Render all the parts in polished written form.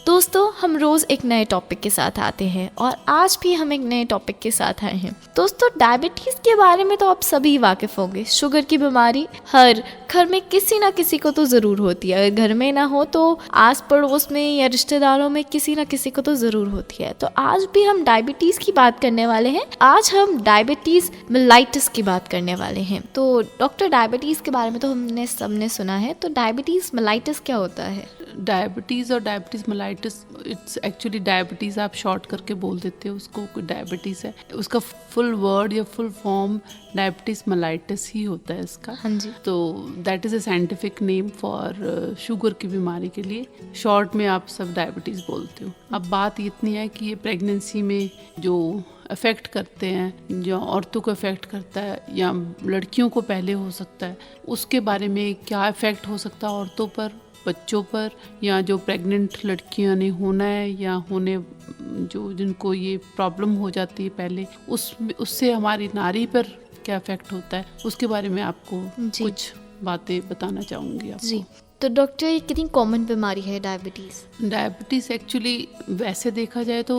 दोस्तों, हम रोज एक नए टॉपिक के साथ आते हैं और आज भी हम एक नए टॉपिक के साथ आए हैं। दोस्तों, डायबिटीज के बारे में तो आप सभी वाकिफ होंगे। शुगर की बीमारी हर घर में किसी ना किसी को तो जरूर होती है। अगर घर में ना हो तो आस पड़ोस में या रिश्तेदारों में किसी ना किसी को तो जरूर होती है। तो आज भी हम डायबिटीज की बात करने वाले हैं। आज हम डायबिटीज मेलाइटिस की बात करने वाले हैं। तो डॉक्टर, डायबिटीज के बारे में तो हमने सबने सुना है, तो डायबिटीज मेलाइटिस क्या होता है? डायबिटीज़ और diabetes mellitus, it's actually diabetes आप शॉर्ट करके बोल देते हो उसको, डायबिटीज़ है। उसका फुल वर्ड या फुल फॉर्म डायबिटीज़ मेलाइटिस ही होता है इसका। हाँ जी। तो that is a scientific name for sugar की बीमारी के लिए। शॉर्ट में आप सब डायबिटीज़ बोलते हो। अब बात इतनी है कि ये प्रेगनेंसी में जो अफेक्ट करते हैं, जो औरतों को अफेक्ट करता है या लड़कियों को पहले हो सकता है, उसके बारे में क्या इफ़ेक्ट हो सकता है औरतों पर, बच्चों पर, या जो प्रेग्नेंट लड़कियां ने होना है या होने जो जिनको ये प्रॉब्लम हो जाती है पहले, उससे हमारी नारी पर क्या इफेक्ट होता है, उसके बारे में आपको कुछ बातें बताना चाहूँगी आपको। जी। तो डॉक्टर, ये कितनी कॉमन बीमारी है डायबिटीज़? डायबिटीज़ एक्चुअली वैसे देखा जाए तो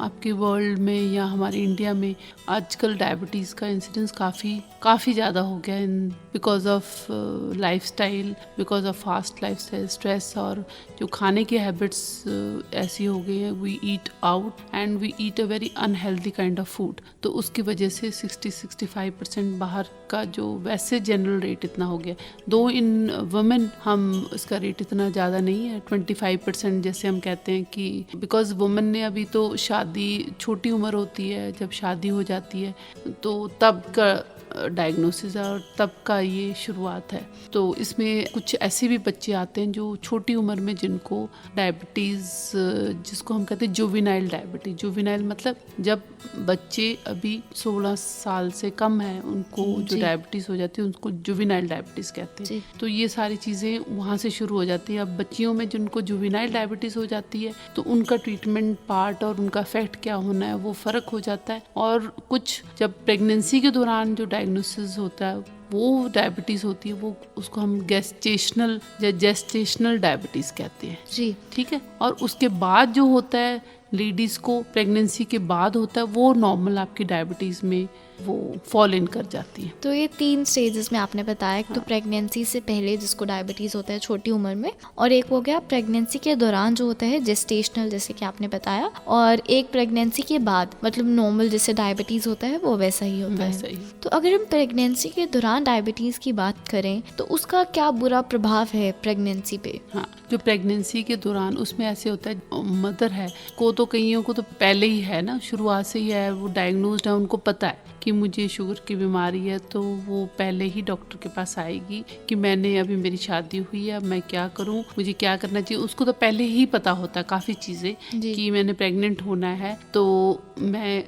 आपके वर्ल्ड में या हमारे इंडिया में आजकल डायबिटीज़ का इंसिडेंस काफ़ी ज़्यादा हो गया है, because of lifestyle, because of fast lifestyle, stress, और जो खाने की हैबिट्स ऐसी हो गई हैं। We eat out and we eat a very unhealthy kind of food. तो उसकी वजह से 60-65% बाहर का जो वैसे जनरल रेट इतना हो गया। दो इन वुमेन हम इसका रेट इतना ज़्यादा नहीं है, 25% जैसे हम कहते हैं कि बिकॉज वुमेन ने अभी तो शादी, छोटी उम्र होती है जब शादी हो जाती है, तो तब का डायग्नोसिस और तब का ये शुरुआत है। तो इसमें कुछ ऐसे भी बच्चे आते हैं जो छोटी उम्र में जिनको डायबिटीज़, जिसको हम कहते हैं जुवेनाइल डायबिटीज़। जुवेनाइल मतलब जब बच्चे अभी 16 साल से कम है, उनको जो डायबिटीज़ हो जाती है उनको जुवेनाइल डायबिटीज़ कहते हैं। तो ये सारी चीज़ें वहाँ से शुरू हो जाती है। अब बच्चियों में जिनको जुवेनाइल डायबिटीज़ हो जाती है तो उनका ट्रीटमेंट पार्ट और उनका इफेक्ट क्या होना है वो फ़र्क हो जाता है। और कुछ जब प्रेगनेंसी के दौरान जो डायग्नोसिस होता है वो डायबिटीज़ होती है, वो उसको हम गेस्टेशनल या जेस्टेशनल डायबिटीज़ कहते हैं। जी, ठीक है। और उसके बाद जो होता है लेडीज़ को, प्रेगनेंसी के बाद होता है, वो नॉर्मल आपकी डायबिटीज़ में वो फॉल इन कर जाती है। तो ये 3 स्टेजेस में आपने बताया। एक तो प्रेगनेंसी से पहले जिसको डायबिटीज़ होता है छोटी उम्र में, और एक हो गया प्रेगनेंसी के दौरान जो होता है जेस्टेशनल, जैसे कि आपने बताया, और एक प्रेगनेंसी के बाद, मतलब नॉर्मल जैसे डायबिटीज़ होता है वो वैसा ही होता है। तो अगर हम प्रेगनेंसी के दौरान डायबिटीज़ की बात करें तो उसका क्या बुरा प्रभाव है प्रेगनेंसी पे? हाँ, जो प्रेगनेंसी के दौरान उसमें ऐसे होता है, मदर है को तो कईयों को तो पहले ही है ना, शुरुआत से ही है, वो डायग्नोस्ड है, उनको पता है कि मुझे शुगर की बीमारी है, तो वो पहले ही डॉक्टर के पास आएगी कि मैंने अभी मेरी शादी हुई है, मैं क्या करूं, मुझे क्या करना चाहिए। उसको तो पहले ही पता होता है काफ़ी चीज़ें कि मैंने प्रेग्नेंट होना है, तो मैं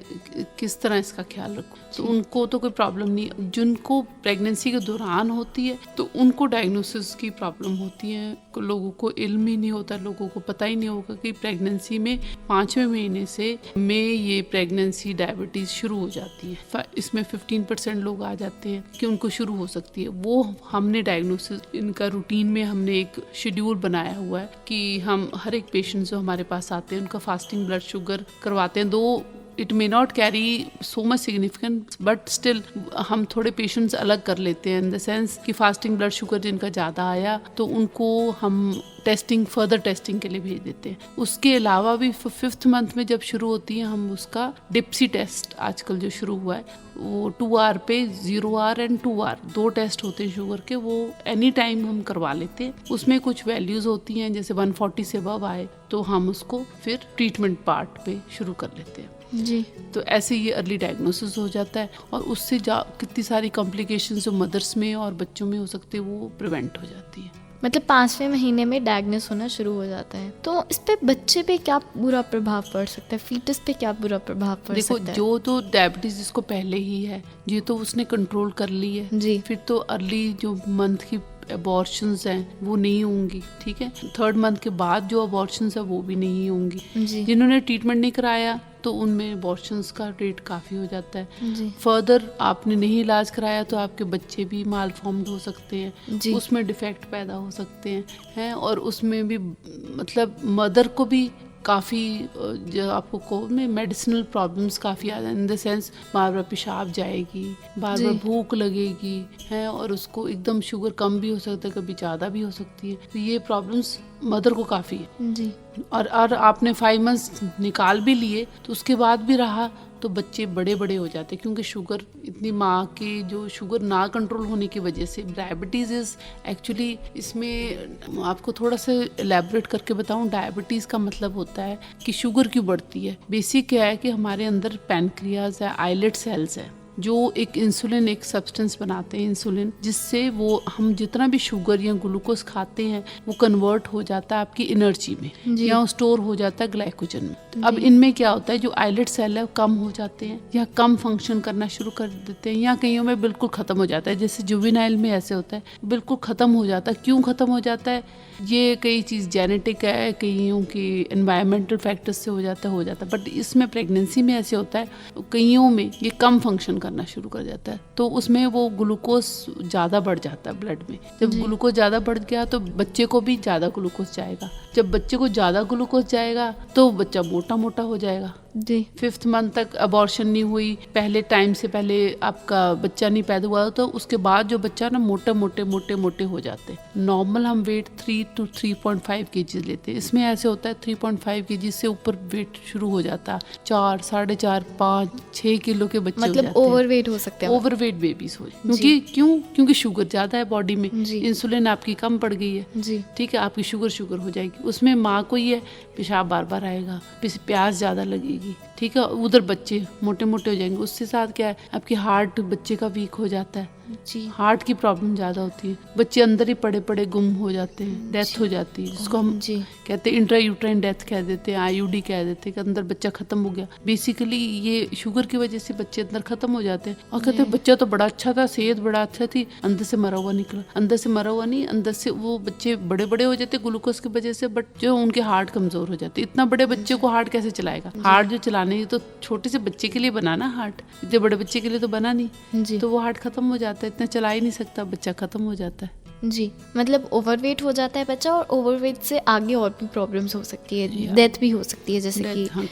किस तरह इसका ख्याल रखूं। तो उनको तो कोई प्रॉब्लम नहीं। जिनको प्रेगनेंसी के दौरान होती है तो उनको डायग्नोसिस की प्रॉब्लम होती है। लोगों को इल्म ही नहीं होता, लोगों को पता ही नहीं होगा कि प्रेगनेंसी में 5वें महीने से ये प्रेगनेंसी डायबिटीज़ शुरू हो जाती है। इसमें 15% लोग आ जाते हैं कि उनको शुरू हो सकती है। वो हमने डायग्नोसिस, इनका रूटीन में हमने एक शेड्यूल बनाया हुआ है कि हम हर एक पेशेंट जो हमारे पास आते हैं उनका फास्टिंग ब्लड शुगर करवाते हैं। दो it may not carry so much significance, but still हम थोड़े पेशेंट्स अलग कर लेते हैं, इन द सेंस कि फास्टिंग ब्लड शुगर जिनका ज़्यादा आया तो उनको हम फर्दर टेस्टिंग के लिए भेज देते हैं। उसके अलावा भी 5th मंथ में जब शुरू होती है, हम उसका डिप्सी टेस्ट आजकल जो शुरू हुआ है, वो 2R पे 0R एंड 2R 2 टेस्ट होते हैं शुगर के, वो एनी टाइम हम करवा लेते हैं। उसमें कुछ वैल्यूज़ होती हैं, जैसे 140 से अबव आए तो हम उसको फिर ट्रीटमेंट पार्ट पे शुरू कर लेते हैं। जी। तो ऐसे ये अर्ली डायग्नोसिस हो जाता है और उससे कितनी सारी कॉम्प्लिकेशंस जो मदर्स में और बच्चों में हो सकते हैं वो प्रिवेंट हो जाती है। मतलब 5वें महीने में डायग्नोस होना शुरू हो जाता है। तो इस पे बच्चे पे क्या बुरा प्रभाव पड़ सकता है, फीटस पे क्या बुरा प्रभाव पड़ सकता है? देखो, जो तो डायबिटीज जिसको पहले ही है, ये तो उसने कंट्रोल कर ली है जी। फिर तो अर्ली जो मंथ की अबॉर्शंस हैं वो नहीं होंगी। ठीक है। 3rd मंथ के बाद जो अबॉर्शंस है वो भी नहीं होंगी। जी। जिन्होंने ट्रीटमेंट नहीं कराया तो उनमें अबॉर्शंस का रेट काफ़ी हो जाता है। जी फर्दर आपने नहीं इलाज कराया तो आपके बच्चे भी मालफॉर्म्ड हो सकते हैं, जी उसमें डिफेक्ट पैदा हो सकते हैं और उसमें भी मतलब मदर को भी काफ़ी जो आपको को में मेडिसिनल प्रॉब्लम्स काफ़ी आ जाए, इन द सेंस बार बार पेशाब जाएगी, बार बार भूख लगेगी है और उसको एकदम शुगर कम भी हो सकता है, कभी ज़्यादा भी हो सकती है। तो ये प्रॉब्लम्स मदर को काफ़ी है। जी और आपने 5 मंथ्स निकाल भी लिए तो उसके बाद भी रहा तो बच्चे बड़े बड़े हो जाते हैं, क्योंकि शुगर इतनी माँ की जो शुगर ना कंट्रोल होने की वजह से डायबिटीज़ इज़ एक्चुअली, इसमें आपको थोड़ा सा एलैबोरेट करके बताऊँ, डायबिटीज़ का मतलब होता है कि शुगर क्यों बढ़ती है। बेसिक क्या है कि हमारे अंदर पैनक्रियाज है, आइलेट सेल्स है जो एक इंसुलिन, एक सब्सटेंस बनाते हैं इंसुलिन, जिससे वो हम जितना भी शुगर या ग्लूकोज खाते हैं वो कन्वर्ट हो जाता है आपकी एनर्जी में या स्टोर हो जाता है ग्लाइकोजन में। तो अब इनमें क्या होता है, जो आइलेट सेल है वो कम हो जाते हैं या कम फंक्शन करना शुरू कर देते हैं या कईयों में बिल्कुल ख़त्म हो जाता है। जैसे जुवेनाइल में ऐसे होता है, बिल्कुल ख़त्म हो जाता है। क्यों ख़त्म हो जाता है? ये कई चीज़ जेनेटिक है, कईयों की एनवायरमेंटल फैक्टर्स से हो जाता है, बट इसमें प्रेगनेंसी में ऐसे होता है, कईयों में ये कम फंक्शन करना शुरू कर जाता है, तो उसमें वो ग्लूकोज ज़्यादा बढ़ जाता है ब्लड में। जब ग्लूकोज ज़्यादा बढ़ गया तो बच्चे को भी ज़्यादा ग्लूकोज जाएगा। जब बच्चे को ज़्यादा ग्लूकोज जाएगा तो बच्चा मोटा मोटा हो जाएगा। 5th मंथ तक अबॉर्शन नहीं हुई, पहले टाइम से पहले आपका बच्चा नहीं पैदा हुआ, तो उसके बाद जो बच्चा ना मोटे मोटे मोटे मोटे हो जाते हैं। नॉर्मल हम वेट 3 to 3.5 kg लेते हैं, इसमें ऐसे होता है 3.5 kg से ऊपर वेट शुरू हो जाता है, 4, 4.5, 5, 6 किलो के बच्चे मतलब हो जाते हैं। ओवरवेट हो सकते हैं, ओवरवेट बेबीज हो, क्योंकि शुगर ज़्यादा है बॉडी में, इंसुलिन आपकी कम पड़ गई है, ठीक है, आपकी शुगर हो जाएगी। उसमें माँ को ही है, पेशाब बार बार आएगा, प्यास ज़्यादा लगेगी, ठीक है, उधर बच्चे मोटे मोटे हो जाएंगे। उसके साथ क्या है, आपकी हार्ट बच्चे का वीक हो जाता है, हार्ट की प्रॉब्लम ज़्यादा होती है, बच्चे अंदर ही पड़े पड़े गुम हो जाते हैं, डेथ हो जाती है, जिसको हम कहते हैं इंट्रायूट्राइन डेथ कह देते हैं, IUD कह देते हैं, कि अंदर बच्चा खत्म हो गया। बेसिकली ये शुगर की वजह से बच्चे अंदर खत्म हो जाते हैं और कहते हैं बच्चा तो बड़ा अच्छा था, सेहत बड़ा अच्छा थी, अंदर से मरा हुआ निकला। अंदर से मरा हुआ नहीं, अंदर से वो बच्चे बड़े बड़े हो जाते ग्लूकोज की वजह से, बट जो उनके हार्ट कमजोर हो जाते। इतना बड़े बच्चे को हार्ट कैसे चलाएगा? हार्ट जो चलाने तो छोटे से बच्चे के लिए बनाना, हार्ट इतने बड़े बच्चे के लिए तो बना नहीं, तो वो हार्ट खत्म हो जाता है, इतना चला ही नहीं सकता, बच्चा खत्म हो जाता है। जी, मतलब ओवरवेट हो जाता है बच्चा और ओवरवेट से आगे और भी प्रॉब्लम्स हो सकती है, डेथ भी हो सकती है, जैसे कि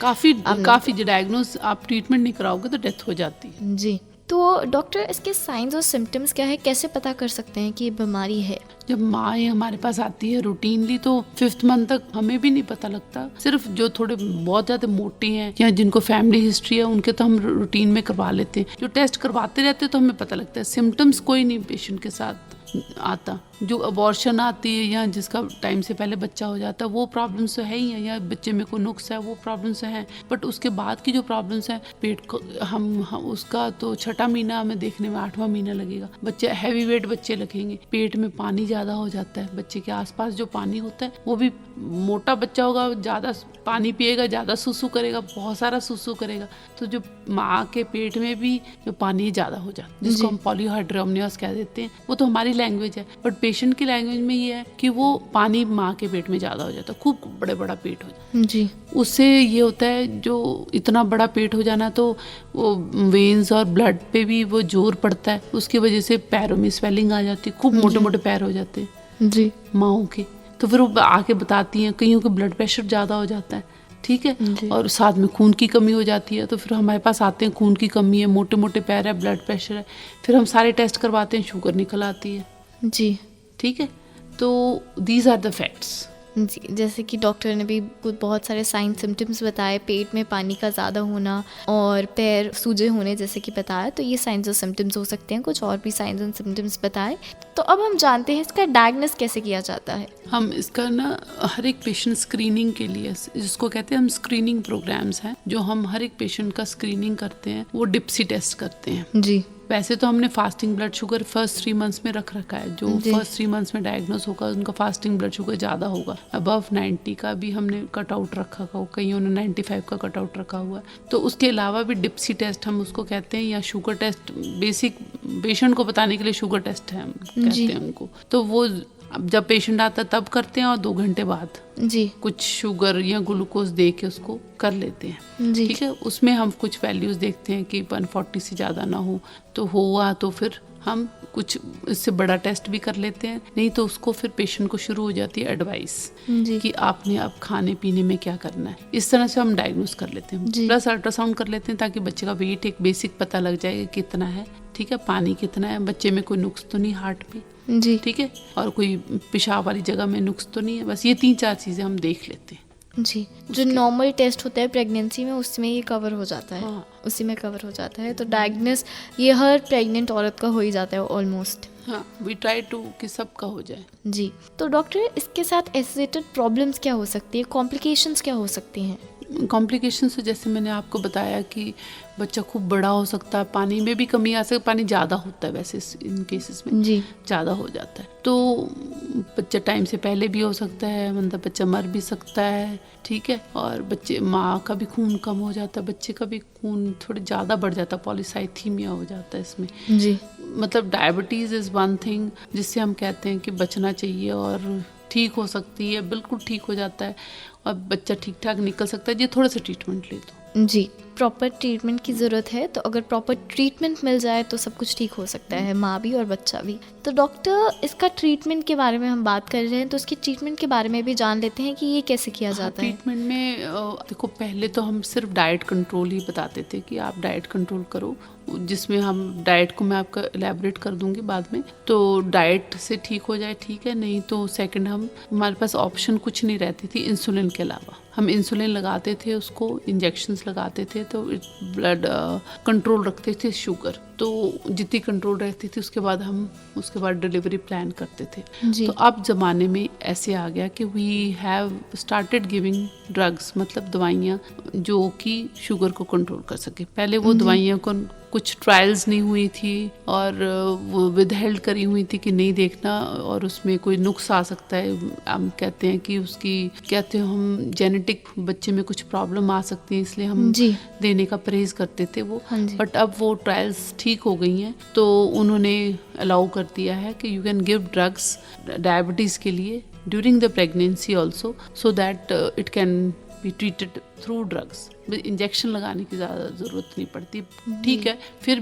काफी डायग्नोस आप ट्रीटमेंट नहीं कराओगे तो डेथ हो जाती है। जी, तो डॉक्टर इसके साइंस और सिम्टम्स क्या है, कैसे पता कर सकते हैं कि ये बीमारी है? जब माँ हमारे पास आती है रूटीनली तो 5th मंथ तक हमें भी नहीं पता लगता। सिर्फ जो थोड़े बहुत ज्यादा मोटे हैं या जिनको फैमिली हिस्ट्री है उनके तो हम रूटीन में करवा लेते हैं, जो टेस्ट करवाते रहते हैं तो हमें पता लगता है। सिम्टम्स कोई नहीं पेशेंट के साथ आता। जो अबॉर्शन आती है या जिसका टाइम से पहले बच्चा हो जाता है वो प्रॉब्लम्स तो है ही है, या बच्चे में कोई नुक्स है वो प्रॉब्लम्स हैं, बट उसके बाद की जो प्रॉब्लम्स हैं पेट को हम उसका तो 6वां महीना हमें देखने में 8वां महीना लगेगा। बच्चे हैवी वेट बच्चे लगेंगे, पेट में पानी ज़्यादा हो जाता है, बच्चे के आसपास जो पानी होता है वो भी, मोटा बच्चा होगा ज़्यादा पानी पिएगा, ज़्यादा सुसु करेगा, बहुत सारा सुसु करेगा, तो जो माँ के पेट में भी जो पानी ज़्यादा हो जाता है जिसको हम पॉलीहाइड्रोमनियस कह देते हैं, वो तो हमारी लैंग्वेज है, बट पेशेंट की लैंग्वेज में ये है कि वो पानी माँ के पेट में ज़्यादा हो जाता है, खूब बड़ा पेट हो जाता है। जी, उससे ये होता है, जो इतना बड़ा पेट हो जाना तो वो वेन्स और ब्लड पे भी वो जोर पड़ता है, उसकी वजह से पैरों में स्वेलिंग आ जाती है, खूब मोटे मोटे पैर हो जाते हैं जी माँओं के। तो फिर वो आके बताती हैं, कईयों के ब्लड प्रेशर ज़्यादा हो जाता है, ठीक है, और साथ में खून की कमी हो जाती है, तो फिर हमारे पास आते हैं खून की कमी है, मोटे मोटे पैर है, ब्लड प्रेशर है, फिर हम सारे टेस्ट करवाते हैं, शुगर निकल आती है। जी, ठीक है, तो दीज आर द फैक्ट्स। जी, जैसे कि डॉक्टर ने भी कुछ बहुत सारे साइन सिम्टम्स बताए, पेट में पानी का ज़्यादा होना और पैर सूजे होने जैसे कि बताया, तो ये साइंस और सिम्टम्स हो सकते हैं। कुछ और भी साइंस और सिम्टम्स बताए, तो अब हम जानते हैं इसका डायग्नोस कैसे किया जाता है। हम इसका ना हर एक पेशेंट स्क्रीनिंग के लिए, जिसको कहते हैं हम स्क्रीनिंग प्रोग्राम्स हैं, जो हम हर एक पेशेंट का स्क्रीनिंग करते हैं, वो डिप्सी टेस्ट करते हैं। जी, वैसे तो हमने fasting blood sugar first 3 months में रख रखा है, जो फर्स्ट 3 मंथ्स में डायग्नोस होगा उनका फास्टिंग ब्लड शुगर ज़्यादा होगा, अबव 90 का भी हमने कट आउट रखा हुआ, कईयों ने 95 का कट आउट रखा हुआ है। तो उसके अलावा भी डिप्सी टेस्ट हम उसको कहते हैं, या शुगर टेस्ट, बेसिक पेशेंट को बताने के लिए शुगर टेस्ट है हम कहते हैं उनको, तो वो अब जब पेशेंट आता है तब करते हैं और 2 घंटे बाद जी कुछ शुगर या ग्लूकोज दे के उसको कर लेते हैं। जी ठीक है, उसमें हम कुछ वैल्यूज देखते हैं कि 140 से ज़्यादा ना हो, तो हुआ तो फिर हम कुछ इससे बड़ा टेस्ट भी कर लेते हैं, नहीं तो उसको फिर पेशेंट को शुरू हो जाती है एडवाइस जी कि आपने अब खाने पीने में क्या करना है। इस तरह से हम डायग्नोस कर लेते हैं। जी। प्लस अल्ट्रासाउंड कर लेते हैं ताकि बच्चे का वेट एक बेसिक पता लग जाए कि कितना है। ठीक है, पानी कितना है, बच्चे में कोई नुक्स तो नहीं हार्ट में, जी ठीक है, और कोई पेशाब वाली जगह में नुक्स तो नहीं है। बस ये 3-4 चीज़ें हम देख लेते हैं। जी। जो नॉर्मल टेस्ट होता है प्रेगनेंसी में उसमें ये कवर हो जाता है। हाँ। उसी में कवर हो जाता है। तो डायग्नोस ये हर प्रेग्नेंट औरत का हो ही जाता है ऑलमोस्ट। हाँ, वी ट्राई टू कि सबका हो जाए। जी। तो डॉक्टर इसके साथ एसोसिएटेड प्रॉब्लम्स क्या हो सकती है, कॉम्प्लिकेशंस क्या हो सकती हैं? कॉम्प्लिकेशन तो जैसे मैंने आपको बताया कि बच्चा खूब बड़ा हो सकता है, पानी में भी कमी आ सकती है, पानी ज़्यादा होता है वैसे इन केसेस में जी ज़्यादा हो जाता है, तो बच्चा टाइम से पहले भी हो सकता है, मतलब बच्चा मर भी सकता है। ठीक है, और बच्चे माँ का भी खून कम हो जाता है, बच्चे का भी खून थोड़ा ज़्यादा बढ़ जाता है, पॉलीसाइथीमिया हो जाता है इसमें। जी मतलब डायबिटीज़ इज़ वन थिंग जिससे हम कहते हैं कि बचना चाहिए और ठीक हो सकती है, बिल्कुल ठीक हो जाता है और बच्चा ठीक ठाक निकल सकता है, ये थोड़ा सा ट्रीटमेंट ले दो। जी। प्रॉपर ट्रीटमेंट की ज़रूरत है, तो अगर प्रॉपर ट्रीटमेंट मिल जाए तो सब कुछ ठीक हो सकता है, माँ भी और बच्चा भी। तो डॉक्टर इसका ट्रीटमेंट के बारे में हम बात कर रहे हैं, तो इसके ट्रीटमेंट के बारे में भी जान लेते हैं कि ये कैसे किया जाता है। ट्रीटमेंट में देखो, पहले तो हम सिर्फ डाइट कंट्रोल ही बताते थे कि आप डाइट कंट्रोल करो, जिसमें हम डाइट को मैं आपका एलैबोरेट कर दूंगी बाद में। तो डाइट से ठीक हो जाए ठीक है, नहीं तो सेकंड हमारे पास ऑप्शन कुछ नहीं रहती थी इंसुलिन के अलावा। हम इंसुलिन लगाते थे, उसको इंजेक्शंस लगाते थे, तो ब्लड कंट्रोल रखते थे शुगर, तो जितनी कंट्रोल रहती थी उसके बाद डिलीवरी प्लान करते थे। जी। तो अब ज़माने में ऐसे आ गया कि we have started giving drugs, मतलब दवाइयाँ जो कि शुगर को कंट्रोल कर सके। पहले वो दवाइयाँ को कुछ ट्रायल्स नहीं हुई थी और वो विदहेल्ड करी हुई थी कि नहीं देखना, और उसमें कोई नुक्स आ सकता है। हम कहते हैं कि हम जेनेटिक बच्चे में कुछ प्रॉब्लम आ सकती है, इसलिए हम देने का परहेज करते थे वो। बट अब वो ट्रायल्स ठीक हो गई हैं, तो उन्होंने अलाउ कर दिया है कि you can give drugs diabetes के लिए during the pregnancy also, so that it can be treated through drugs. Injection लगाने की ज़्यादा ज़रूरत नहीं पड़ती। ठीक है, फिर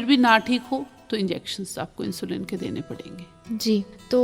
भी ना ठीक हो तो इंजेक्शंस आपको इंसुलिन के देने पड़ेंगे। जी। तो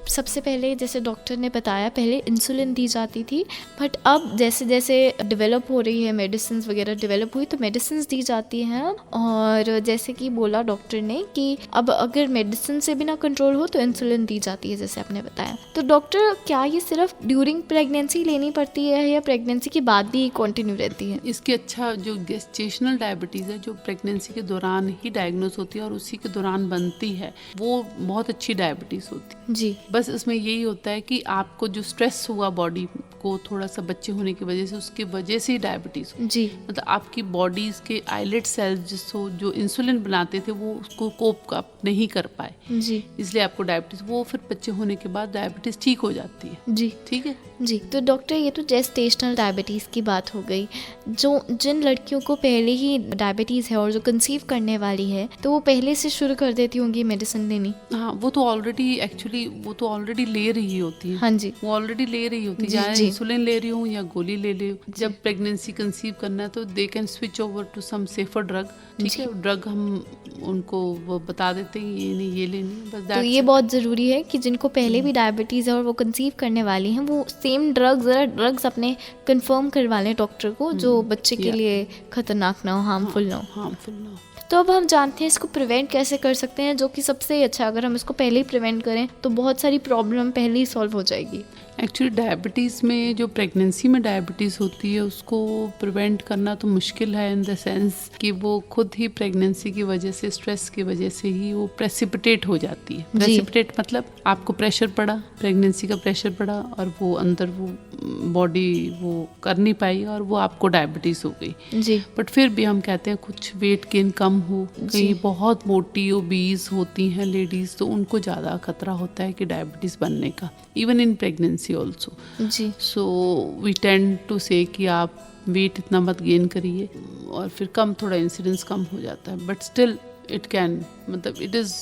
सबसे पहले जैसे डॉक्टर ने बताया, पहले इंसुलिन दी जाती थी, बट अब जैसे जैसे डेवलप हो रही है, मेडिसिन वगैरह डेवलप हुई, तो मेडिसिन दी जाती हैं। और जैसे कि बोला डॉक्टर ने कि अब अगर मेडिसिन से भी ना कंट्रोल हो तो इंसुलिन दी जाती है, जैसे आपने बताया। तो डॉक्टर, क्या ये सिर्फ ड्यूरिंग प्रेगनेंसी लेनी पड़ती है या प्रेगनेंसी के बाद भी कंटिन्यू रहती है? इसकी अच्छा जो गेस्टेशनल डायबिटीज़ है, जो प्रेगनेंसी के दौरान ही डायग्नोस होती है और उसी के दौरान बनती है, वो बहुत अच्छी डायबिटीज़ होती है। जी। बस इसमें यही होता है कि आपको जो स्ट्रेस हुआ बॉडी को थोड़ा सा बच्चे होने की वजह से, उसकी वजह से ही डायबिटीज़ जी। मतलब आपकी बॉडीज के आइलेट सेल्स जो इंसुलिन बनाते थे वो उसको कोप अप नहीं कर पाए, जी, इसलिए आपको डायबिटीज़, वो फिर बच्चे होने के बाद डायबिटीज़ ठीक हो जाती है। जी। ठीक है जी। तो डॉक्टर, ये तो जेस्टेशनल डायबिटीज़ की बात हो गई। जिन लड़कियों को पहले ही डायबिटीज़ है और जो कंसीव करने वाली है, तो वो पहले से शुरू कर देती होंगी मेडिसिन लेनी? हाँ, वो तो ऑलरेडी ले रही होती है। हाँ जी, वो ऑलरेडी ले रही होती है, जी, या जी। इंसुलिन ले रही हूँ या गोली ले रही हूँ। जब प्रेगनेंसी कंसीव करना है तो they can switch over to some safer drug. ठीक है, ड्रग हम उनको वो बता देते हैं ये नहीं ये लेनी, बस तो ये बहुत ज़रूरी है कि जिनको पहले भी डायबिटीज़ है और वो कंसीव करने वाली हैं, वो सेम ड्रग्स अपने कंफर्म करवा लें डॉक्टर को, जो बच्चे के लिए खतरनाक ना हो, हार्मफुल ना हो। तो अब हम जानते हैं इसको प्रिवेंट कैसे कर सकते हैं, जो कि सबसे अच्छा, अगर हम इसको पहले ही प्रिवेंट करें तो बहुत सारी प्रॉब्लम पहले ही सॉल्व हो जाएगी। एक्चुअली डायबिटीज़ में, जो प्रेगनेंसी में डायबिटीज़ होती है, उसको प्रिवेंट करना तो मुश्किल है, इन द सेंस कि वो खुद ही प्रेगनेंसी की वजह से, स्ट्रेस की वजह से ही वो प्रेसिपिटेट हो जाती है। प्रेसिपिटेट मतलब आपको प्रेशर पड़ा, प्रेगनेंसी का प्रेशर पड़ा और वो अंदर वो बॉडी वो कर नहीं पाई और वो आपको डायबिटीज़ हो गई। जी। बट फिर भी हम कहते हैं कुछ वेट गेन कम हो, कहीं बहुत मोटी ओबीज होती हैं लेडीज़, तो उनको ज़्यादा खतरा होता है कि डायबिटीज़ बनने का, इवन इन प्रेगनेंसी also. जी। So we tend to say कि आप वेट इतना मत गेन करिए और फिर थोड़ा इंसिडेंस कम हो जाता है, बट स्टिल इट कैन, मतलब इट इज़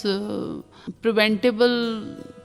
प्रिवेंटेबल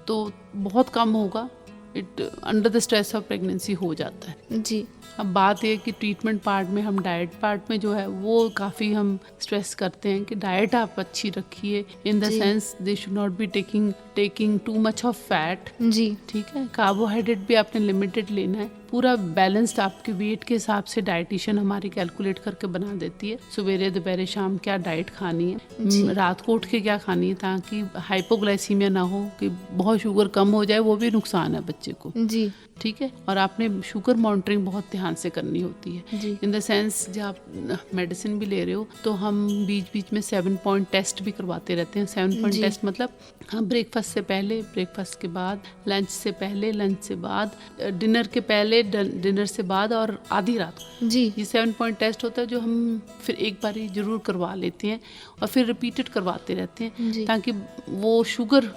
तो बहुत कम होगा, it under the stress of pregnancy हो जाता है। जी। अब बात ये कि ट्रीटमेंट पार्ट में, हम डाइट पार्ट में जो है वो काफ़ी हम स्ट्रेस करते हैं कि डाइट आप अच्छी रखिए, in the sense they should not be taking too much of fat. जी। ठीक है, कार्बोहाइड्रेट भी आपने लिमिटेड लेना है, पूरा बैलेंस्ड आपके वेट के हिसाब से डाइटिशियन हमारी कैलकुलेट करके बना देती है, सवेरे दोपहर शाम क्या डाइट खानी है, रात को उठ के क्या खानी है, ताकि हाइपोग्लाइसीमिया ना हो कि बहुत शुगर कम हो जाए, वो भी नुकसान है बच्चे को। जी। ठीक है, और आपने शुगर मॉनिटरिंग बहुत ध्यान से करनी होती है, इन द सेंस जब आप मेडिसिन भी ले रहे हो तो हम बीच बीच में 7 पॉइंट टेस्ट भी करवाते रहते हैं। 7 पॉइंट टेस्ट मतलब हम ब्रेकफास्ट से पहले, ब्रेकफास्ट के बाद, लंच से पहले, लंच से बाद, डिनर के पहले, डिनर से बाद और आधी रात को। जी। ये 7 पॉइंट टेस्ट होता है जो हम फिर एक बार जरूर करवा लेते हैं और फिर रिपीटेड करवाते रहते हैं, ताकि वो शुगर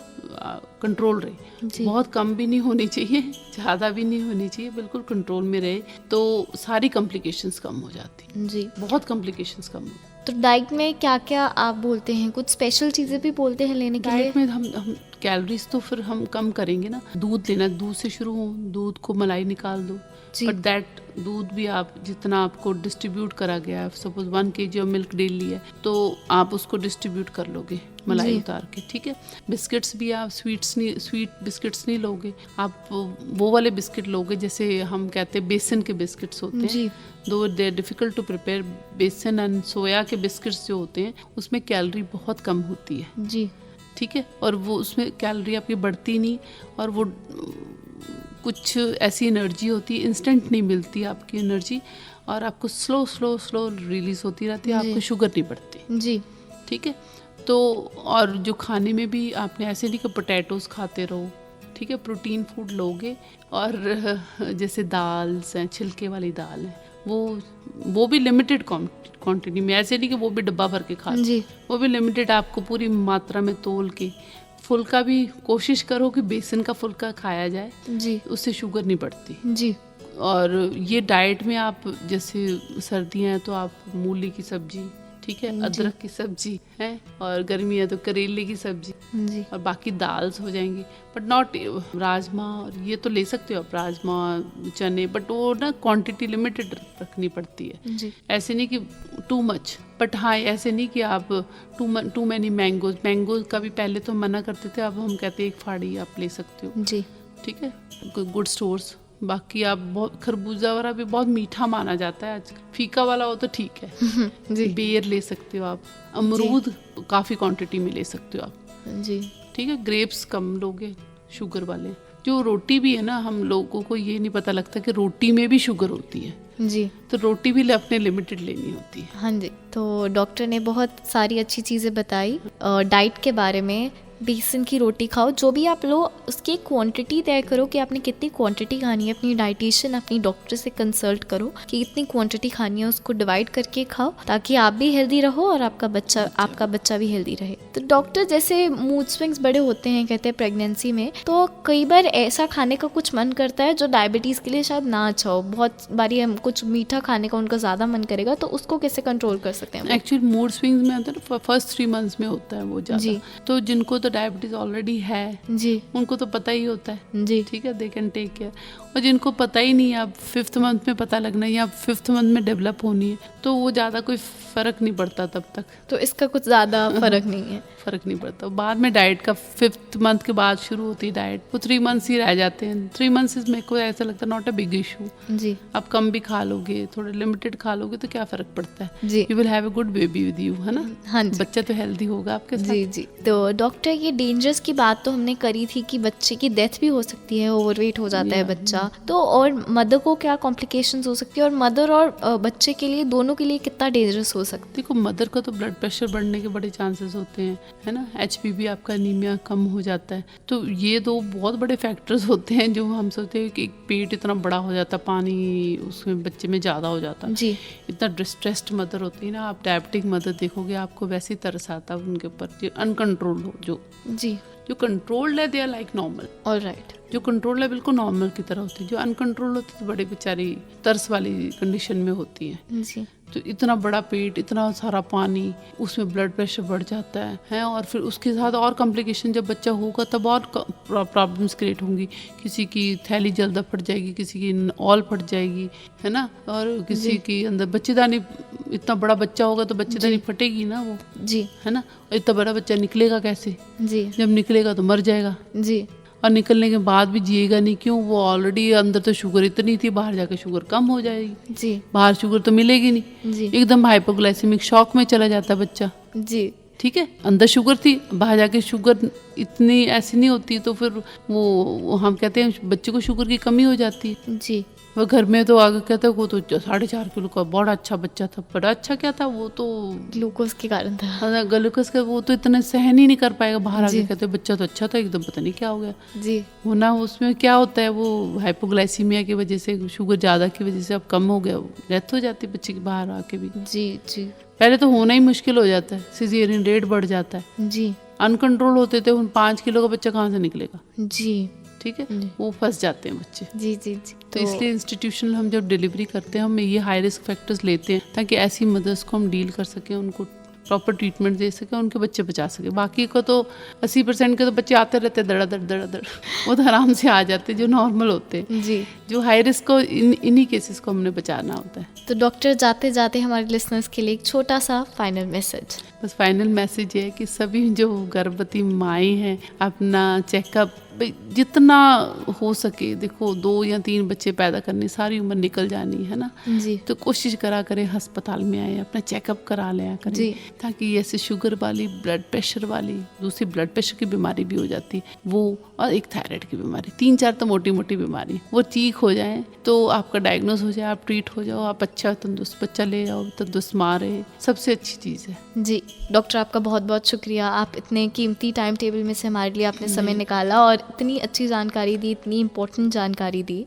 कंट्रोल रहे। बहुत कम भी नहीं होनी चाहिए, ज़्यादा भी नहीं होनी चाहिए, बिल्कुल कंट्रोल में रहे, तो सारी कॉम्प्लिकेशंस कम हो जाती हैं। जी। बहुत कॉम्प्लिकेशंस कम हो। तो डाइट में क्या क्या आप बोलते हैं, कुछ स्पेशल चीज़ें भी बोलते हैं लेने के लिए? डाइट में हम कैलोरीज तो फिर हम कम करेंगे ना। दूध लेना, दूध से शुरू हो, दूध को मलाई निकाल दो, बट दैट दूध भी आप जितना आपको डिस्ट्रीब्यूट करा गया है, suppose 1 kg of milk daily है तो आप उसको डिस्ट्रीब्यूट कर लोगे मलाई उतार के। ठीक है, बिस्किट्स भी आप स्वीट बिस्किट्स नहीं लोगे, आप वो वाले बिस्किट लोगे जैसे हम कहते हैं बेसन के बिस्किट्स होते हैं, though they are difficult to prepare. Besan and soya के बिस्किट्स जो होते हैं उसमें कैलोरी बहुत कम होती है। जी। ठीक है, और वो उसमें कैलोरी आपकी बढ़ती नहीं, और वो कुछ ऐसी एनर्जी होती है, इंस्टेंट नहीं मिलती आपकी एनर्जी, और आपको स्लो रिलीज होती रहती है, आपको शुगर नहीं बढ़ती। जी। ठीक है, तो और जो खाने में भी आपने ऐसे नहीं कि पोटैटोज खाते रहो, ठीक है, प्रोटीन फूड लोगे, और जैसे दाल्स हैं, छिलके वाली दाल है, वो भी लिमिटेड क्वांटिटी में, ऐसे नहीं कि वो भी डब्बा भर के खा लो, वो भी लिमिटेड, आपको पूरी मात्रा में तोल के। फुल्का भी कोशिश करो कि बेसन का फुल्का खाया जाए, जी, उससे शुगर नहीं बढ़ती। जी। और ये डाइट में आप जैसे सर्दियाँ हैं तो आप मूली की सब्जी, ठीक है, अदरक की सब्जी है, और गर्मी है तो करेले की सब्जी, जी, और बाकी दाल्स हो जाएंगी, बट नॉट राजमा, और ये तो ले सकते हो आप राजमा, चने, बट वो ना क्वांटिटी लिमिटेड रखनी पड़ती है। जी। ऐसे नहीं कि टू मच, बट हाँ ऐसे नहीं कि आप टू मैनी मैंगोज का भी पहले तो मना करते थे, अब हम कहते हैं 1 फाड़ी आप ले सकते हो। जी। ठीक है, गुड स्टोर्स। बाकी आप बहुत खरबूजा वाला भी बहुत मीठा माना जाता है, आज फीका वाला हो तो ठीक है। जी। बेर ले सकते हो आप, अमरूद काफ़ी क्वांटिटी में ले सकते हो आप। जी। ठीक है, ग्रेप्स कम लोगे शुगर वाले। जो रोटी भी है ना, हम लोगों को ये नहीं पता लगता कि रोटी में भी शुगर होती है। जी। तो रोटी भी अपने लिमिटेड लेनी होती है। हाँ जी, तो डॉक्टर ने बहुत सारी अच्छी चीज़ें बताई डाइट के बारे में। बेसन की रोटी खाओ, जो भी आप लो उसकी क्वांटिटी तय करो कि आपने कितनी क्वांटिटी खानी है। अपनी डाइटिशियन, अपनी डॉक्टर से कंसल्ट करो कि कितनी क्वांटिटी खानी है, उसको डिवाइड करके खाओ, ताकि आप भी हेल्दी रहो और आपका बच्चा भी हेल्दी रहे। तो डॉक्टर, जैसे मूड स्विंग्स बड़े होते हैं कहते हैं प्रेगनेंसी में, तो कई बार ऐसा खाने का कुछ मन करता है जो डायबिटीज़ के लिए शायद ना अच्छा हो। बहुत बारी हम कुछ मीठा खाने का उनका ज़्यादा मन करेगा, तो उसको कैसे कंट्रोल कर सकते हैं? एक्चुअली मूड स्विंग्स में आता है ना, फर्स्ट 3 मंथ्स में होता है वो ज़्यादा, तो जिनको तो डायबिटीज ऑलरेडी है, जी, उनको तो पता ही होता है, जी, ठीक है, दे कैन टेक केयर। और जिनको पता ही नहीं है, अब 5th मंथ में पता लगना है या 5th मंथ में डेवलप होनी है, तो वो ज़्यादा कोई फ़र्क नहीं पड़ता तब तक। तो इसका कुछ ज़्यादा फ़र्क नहीं है। फ़र्क नहीं पड़ता। बाद में डाइट का 5th मंथ के बाद शुरू होती है डाइट, वो 3 मंथ्स ही रह जाते हैं। 3 मंथ्स मेरे को ऐसा लगता है नॉट अ बिग इशू। जी। आप कम भी खा लोगे, थोड़े लिमिटेड खा लोगे तो क्या फ़र्क पड़ता है। जी। You will have a good baby with you, है ना। हाँ जी। बच्चा तो हेल्दी होगा आपके साथ। जी जी। तो डॉक्टर, ये डेंजर्स की बात तो हमने करी थी कि बच्चे की डेथ भी हो सकती है, ओवरवेट हो जाता है बच्चा, तो और मदर को क्या कॉम्प्लिकेशंस हो सकती है, और मदर और बच्चे के लिए, दोनों के लिए कितना डेंजरस हो सकता है? देखो, मदर का तो ब्लड प्रेशर बढ़ने के बड़े चांसेस होते हैं, है ना, HPV आपका एनीमिया कम हो जाता है, तो ये 2 बहुत बड़े फैक्टर्स होते हैं जो हम सोचते हैं कि पेट इतना बड़ा हो जाता, पानी उसमें बच्चे में ज़्यादा हो जाता जी, इतना डिस्ट्रेस्ड मदर होती है ना। आप डायबिटिक मदर देखोगे, आपको वैसे ही तरस आता है उनके ऊपर, जो अनकंट्रोल्ड हो, जो जी, जो कंट्रोल्ड है they are like normal, alright, जो कंट्रोल है बिल्कुल नॉर्मल की तरह होती है, जो अनकंट्रोल होती है तो बड़े बेचारी तरस वाली कंडीशन में होती है। जी। तो इतना बड़ा पेट, इतना सारा पानी, उसमें ब्लड प्रेशर बढ़ जाता है और फिर उसके साथ और कॉम्प्लिकेशन जब बच्चा होगा तब और प्रॉब्लम्स क्रिएट होंगी। किसी की थैली जल्दा फट जाएगी, किसी की ऑल फट जाएगी, है ना, और किसी की अंदर बच्चेदानी, इतना बड़ा बच्चा होगा तो बच्चेदानी फटेगी ना वो, जी, है ना। इतना बड़ा बच्चा निकलेगा कैसे? जी, जब निकलेगा तो मर जाएगा, जी, और निकलने के बाद भी जिएगा नहीं। क्यों? वो ऑलरेडी अंदर तो शुगर इतनी थी, बाहर जाके शुगर कम हो जाएगी, जी, बाहर शुगर तो मिलेगी नहीं, जी, एकदम हाइपोग्लाइसेमिक शॉक में चला जाता है बच्चा। जी, ठीक है, अंदर शुगर थी, बाहर जाके शुगर इतनी ऐसी नहीं होती, तो फिर वो हम कहते हैं बच्चे को शुगर की कमी हो जाती है। जी, वो घर में तो आगे कहते हैं वो तो 4.5 किलो का बड़ा अच्छा बच्चा था। बड़ा अच्छा क्या था, वो तो ग्लूकोज के कारण था। ग्लूकोज का वो तो इतना सहन ही नहीं कर पाएगा। बाहर जी। आके कहते हैं बच्चा तो अच्छा था, एकदम पता नहीं क्या हो गया। जी, होना उसमें क्या होता है, वो हाइपोग्लाइसीमिया की वजह से, शुगर ज़्यादा की वजह से अब कम हो गया, डेथ हो जाती है बच्चे की बाहर आके भी। जी, जी, पहले तो होना ही मुश्किल हो जाता है, सिजेरियन रेट बढ़ जाता है। जी, अनकंट्रोल होते थे, 5 किलो का बच्चा कहाँ से निकलेगा? जी, ठीक है, जी। वो फंस जाते हैं बच्चे। जी, जी, जी। तो इसलिए इंस्टीट्यूशनल हम जब डिलीवरी करते हैं, हम ये हाई रिस्क फैक्टर्स लेते हैं ताकि ऐसी मदर्स को हम डील कर सकें, उनको प्रॉपर ट्रीटमेंट दे सकें, उनके बच्चे बचा सके। बाकी को तो 80% के तो बच्चे आते रहते हैं धड़ाधड़, वो तो आराम से आ जाते हैं जो नॉर्मल होते हैं। जी, जो हाई रिस्क को इन्हीं केसेस को हमने बचाना होता है। तो डॉक्टर जाते जाते हमारे लिसनर्स के लिए एक छोटा सा फाइनल मैसेज। बस फाइनल मैसेज ये है कि सभी जो गर्भवती माएँ हैं अपना चेकअप जितना हो सके, देखो 2 या 3 बच्चे पैदा करने, सारी उम्र निकल जानी है ना, जी, तो कोशिश करा करें अस्पताल में आए, अपना चेकअप करा लिया करें, जी। ताकि ऐसे शुगर वाली, ब्लड प्रेशर वाली, दूसरी ब्लड प्रेशर की बीमारी भी हो जाती है वो, और एक थायराइड की बीमारी, 3-4 तो मोटी मोटी बीमारी, वो ठीक हो जाए तो आपका डायग्नोज हो जाए, आप ट्रीट हो जाओ, आप अच्छा तंदुरुस्त बच्चा ले आओ, तंदुरुस्त माँ रहे, सबसे अच्छी चीज़ है। जी डॉक्टर, आपका बहुत बहुत शुक्रिया। आप इतने कीमती टाइम टेबल में से हमारे लिए आपने समय निकाला और इतनी अच्छी जानकारी दी, इतनी इम्पोर्टेंट जानकारी दी।